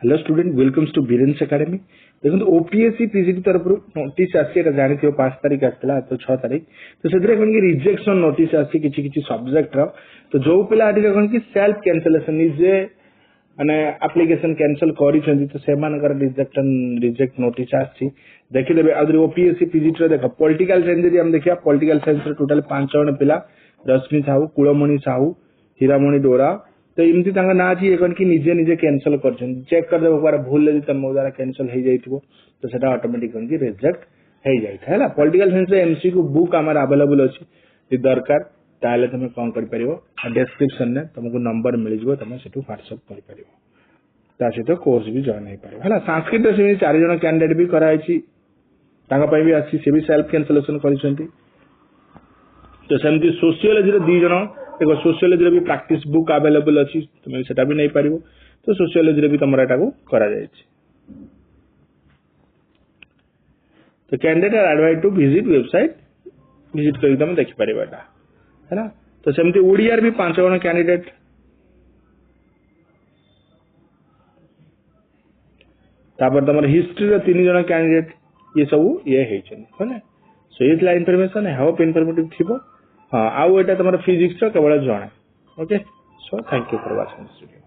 Hello student welcomes to Biren's academy देखो OPSC PGT तरफ notice आसी जानी 5 तारीख आसला तो 6 तारीख तो से रिजेक्शन नोटिस आसी किसी सब्जेक्ट रो तो जो पिला कौन कि सेल्फ कैंसलेशन निजे माने एप्लिकेशन कैंसल करी तो से रिजेक्ट नोटिस आसी देखिदेवे आदि ओपीएससी पीजीटी देख पॉलिटिकल साइंस जब हम देखा पॉलिटिकल साइंस टोटल 5 जन पिला रश्मि साहू कुलमणि साहू हीरामणि डोरा तो इमती ना अच्छी कौन कि निजे निजे कैंसल कर चेक कर देव भूल यदि तुम द्वारा कैंसल हो जाइए तो सेटा ऑटोमेटिक कौन कि रिजेक्ट हो जाए पॉलिटिकल साइंस एमसीक्यू बुक आम अवेलेबल अच्छी दरकार ताले तुम कौन कर डिस्क्रिप्शन में तुमको नंबर मिल जाए तुम से व्हाट्सएप कर सहित कोर्स भी जॉइन हो पार संस्कृत से 4 जन कैंडिडेट भी कराई भी अच्छी सी भी सेल्फ कैंसलेशन कर तो सेमती सोशियोलॉजी 2 जन देखो सोशियोलॉजी भी प्रैक्टिस बुक अवेलेबल अच्छी तुम से भी नहीं पार तो सोशियोलॉजी भी तुम एटा करा तो candidate are advise to visit website visit कर तुम देखिपर है ना तो सेमती ओडिया भी 5 जन कैंडिडेट तापर तुम हिस्ट्री 3 जन कैंडिडेट ये सब ये है सो ये इनफॉरमेशन आई होप इनफॉर्मेटिव थी हाँ आउ एटा तुम फिजिक्स केवल जଣା okay so thank you for watching this video.